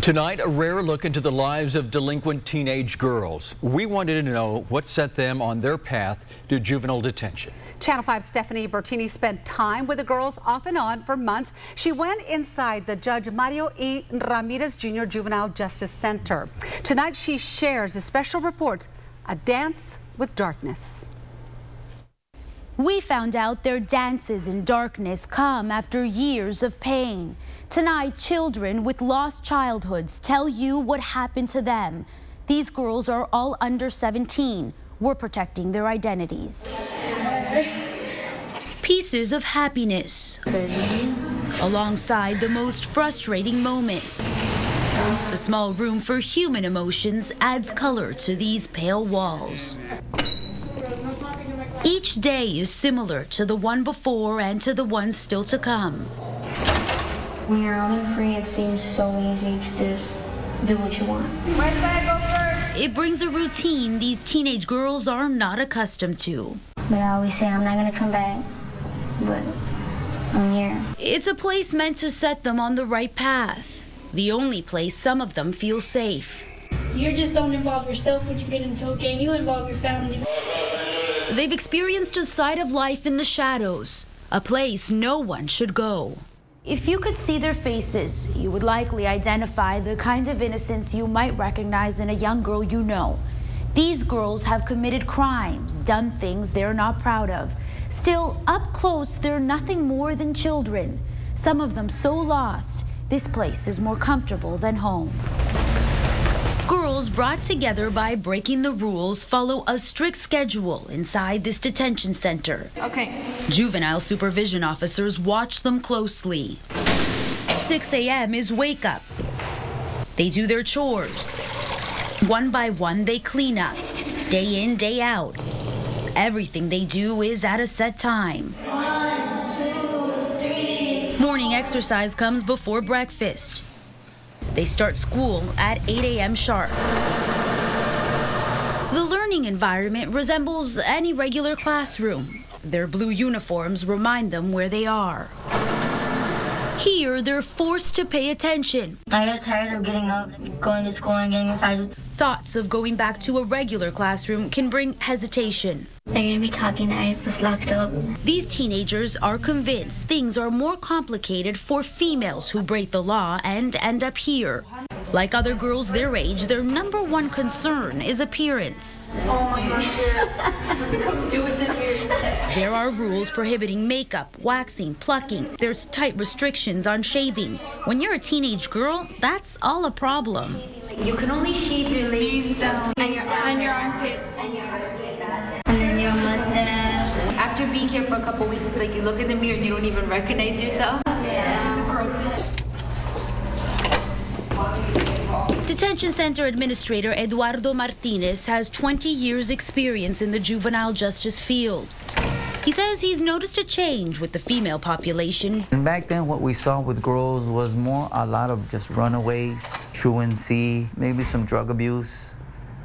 Tonight, a rare look into the lives of delinquent teenage girls. We wanted to know what set them on their path to juvenile detention. Channel 5's Stephanie Bertini spent time with the girls off and on for months. She went inside the Judge Mario E. Ramirez Jr. Juvenile Justice Center. Tonight, she shares a special report, A Dance with Darkness. We found out their dances in darkness come after years of pain. Tonight, children with lost childhoods tell you what happened to them. These girls are all under 17. We're protecting their identities. Pieces of happiness alongside the most frustrating moments. The small room for human emotions adds color to these pale walls. Each day is similar to the one before and to the ones still to come. When you're out and free, it seems so easy to just do what you want. Where should I go first? It brings a routine these teenage girls are not accustomed to. But I always say I'm not going to come back, but I'm here. It's a place meant to set them on the right path. The only place some of them feel safe. You just don't involve yourself when you get into a gang. You involve your family. They've experienced a side of life in the shadows, a place no one should go. If you could see their faces, you would likely identify the kind of innocence you might recognize in a young girl you know. These girls have committed crimes, done things they're not proud of. Still, up close, they're nothing more than children. Some of them so lost, this place is more comfortable than home. Girls brought together by breaking the rules follow a strict schedule inside this detention center. Okay. Juvenile supervision officers watch them closely. 6 a.m. is wake up. They do their chores. One by one, they clean up. Day in, day out. Everything they do is at a set time. 1, 2, 3. Morning exercise comes before breakfast. They start school at 8 a.m. sharp. The learning environment resembles any regular classroom. Their blue uniforms remind them where they are. Here, they're forced to pay attention. I got tired of getting up, going to school, and getting excited. Thoughts of going back to a regular classroom can bring hesitation. They're going to be talking that I was locked up. These teenagers are convinced things are more complicated for females who break the law and end up here. Like other girls their age, their number one concern is appearance. Oh my gosh, come do it in here. There are rules prohibiting makeup, waxing, plucking. There's tight restrictions on shaving. When you're a teenage girl, that's all a problem. You can only shave your legs down And your armpits. and then your mustache. After being here for a couple weeks, it's like you look in the mirror and you don't even recognize yourself. Detention Center Administrator Eduardo Martinez has 20 years experience in the juvenile justice field. He says he's noticed a change with the female population. And back then, what we saw with girls was more a lot of just runaways, truancy, maybe some drug abuse.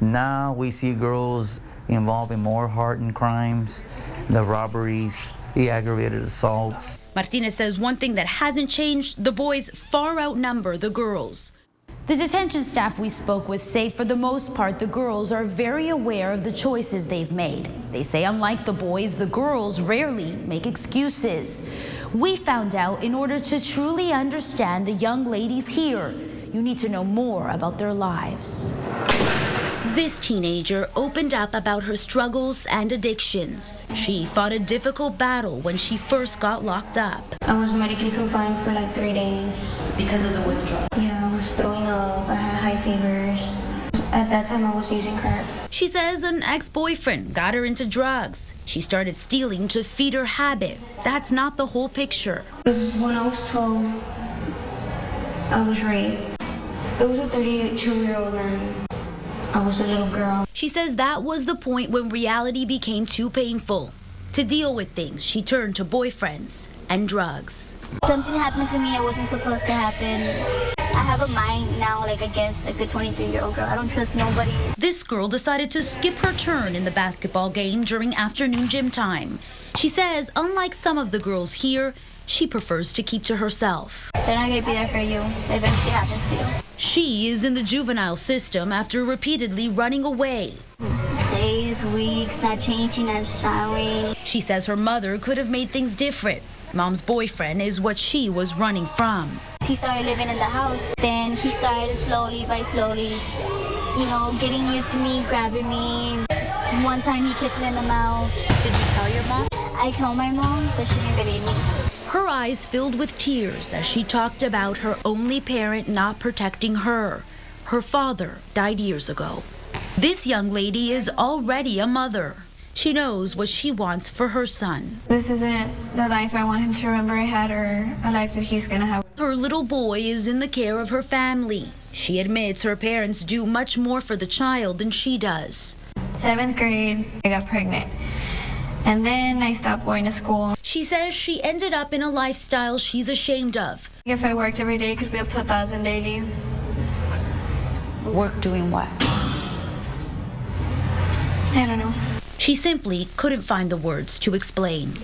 Now we see girls involved in more hardened crimes, the robberies, the aggravated assaults. Martinez says one thing that hasn't changed, the boys far outnumber the girls. The detention staff we spoke with say for the most part the girls are very aware of the choices they've made. They say unlike the boys, the girls rarely make excuses. We found out in order to truly understand the young ladies here, you need to know more about their lives. This teenager opened up about her struggles and addictions. She fought a difficult battle when she first got locked up. I was medically confined for like 3 days. Because of the withdrawal. Yeah, I was throwing up. I had high fevers. At that time, I was using crack. She says an ex-boyfriend got her into drugs. She started stealing to feed her habit. That's not the whole picture. Because when I was 12, I was raped. It was a 32-year-old man. I was a little girl. She says that was the point when reality became too painful. To deal with things, she turned to boyfriends and drugs. Something happened to me it wasn't supposed to happen. I have a mind now, like I guess a good 23-year-old girl. I don't trust nobody. This girl decided to skip her turn in the basketball game during afternoon gym time. She says, unlike some of the girls here, she prefers to keep to herself. They're not going to be there for you if anything happens to you. She is in the juvenile system after repeatedly running away. Days, weeks, not changing, not showering. She says her mother could have made things different. Mom's boyfriend is what she was running from. He started living in the house. Then he started slowly, getting used to me, grabbing me. One time he kissed me in the mouth. Did you tell your mom? I told my mom, but she didn't believe me. Her eyes filled with tears as she talked about her only parent not protecting her. Her father died years ago. This young lady is already a mother. She knows what she wants for her son. This isn't the life I want him to remember I had or a life that he's gonna have. Her little boy is in the care of her family. She admits her parents do much more for the child than she does. 7th grade, I got pregnant. And then I stopped going to school. She says she ended up in a lifestyle she's ashamed of. If I worked every day, it could be up to 1,000 daily. Work doing what? I don't know. She simply couldn't find the words to explain.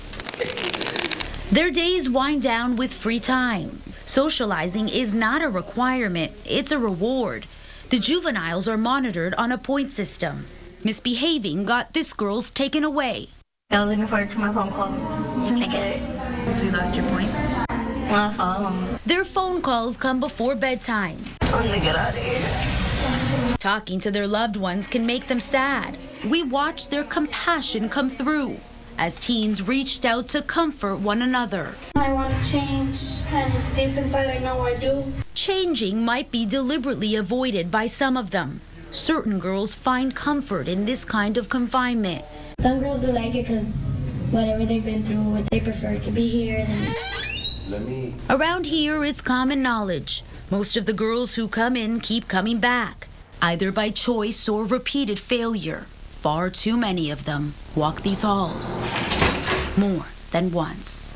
Their days wind down with free time. Socializing is not a requirement, it's a reward. The juveniles are monitored on a point system. Misbehaving got this girl's taken away. I was looking forward to my phone call. I can't get it. So you lost your points? I saw them. Their phone calls come before bedtime. I'm gonna get out of here. Talking to their loved ones can make them sad. We watch their compassion come through as teens reached out to comfort one another. I want to change, and deep inside I know I do. Changing might be deliberately avoided by some of them. Certain girls find comfort in this kind of confinement. Some girls do like it because whatever they've been through, they prefer to be here. Around here, it's common knowledge. Most of the girls who come in keep coming back, either by choice or repeated failure. Far too many of them walk these halls more than once.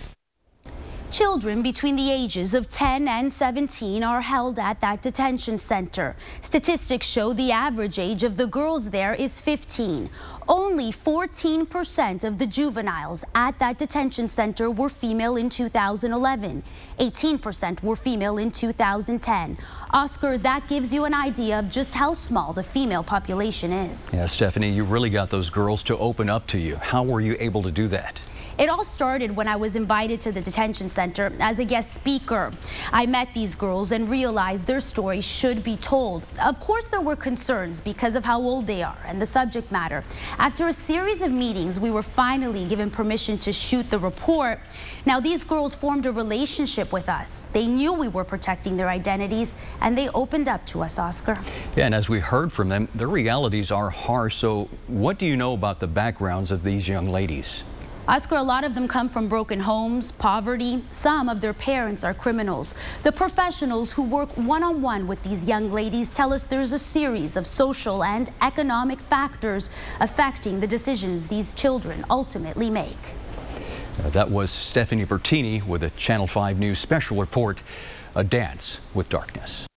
Children between the ages of 10 and 17 are held at that detention center. Statistics show the average age of the girls there is 15. Only 14% of the juveniles at that detention center were female in 2011. 18% were female in 2010. Oscar, that gives you an idea of just how small the female population is. Yeah, Stephanie, you really got those girls to open up to you. How were you able to do that? It all started when I was invited to the detention center as a guest speaker. I met these girls and realized their story should be told. Of course, there were concerns because of how old they are and the subject matter. After a series of meetings, we were finally given permission to shoot the report. Now, these girls formed a relationship with us. They knew we were protecting their identities, and they opened up to us, Oscar. Yeah, and as we heard from them, their realities are harsh. So what do you know about the backgrounds of these young ladies? Oscar, a lot of them come from broken homes, poverty. Some of their parents are criminals. The professionals who work one-on-one with these young ladies tell us there's a series of social and economic factors affecting the decisions these children ultimately make. That was Stephanie Bertini with a Channel 5 News special report, A Dance with Darkness.